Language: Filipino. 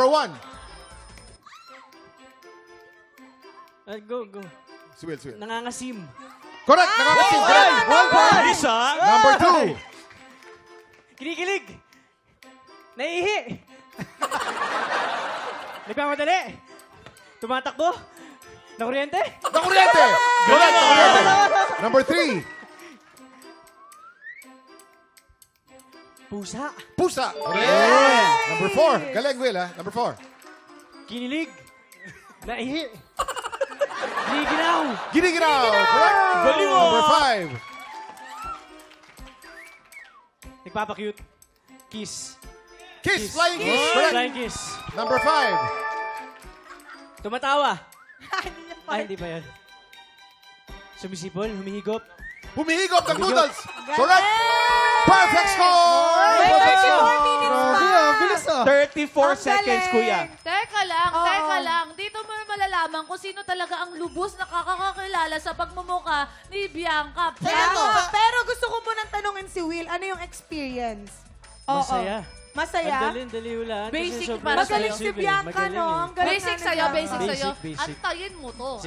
Number 1. Go. Si Will. Nangangasim. Correct! Nakakasin! Correct! One point! Bilis, ha? Number 2. Kinikilig. Naiihi. Nagpamadali. Tumatakbo. Nakuryente. Nakuryente! Correct! Nakuryente! Number 3. Pusa. Pusa! Correct! Number 4. Galing, Will, ha? Number 4. Kinilig. Naihi. Giniginaw. Giniginaw! Correct! Galing, oh. Number 5. Nagpapakute. Kiss. Kiss! Flying kiss! Correct! Flying kiss. Number 5. Tumatawa. Hindi niya pa. Ay, hindi ba yan? Sumisipol, humihigop. Humihigop ng noodles! Correct! Perfect score! Ay, Perfect 34 score! minutes pa. 34 seconds, kuya. Teka lang, Oo. teka lang. Dito mo malalaman kung sino talaga ang lubos na kakakakilala sa pagmumuka ni Bianca. Pero gusto ko munang tanungin si Will, ano yung experience? Oo. Masaya. Masaya? Ang dali ulan. Basic Kasi sobrang para sa'yo. Magaling si expensive eh. Bianca, Magaling no? eh. Ang galing Basic na sa'yo, niya. basic sa'yo. Basic. Antayin mo to.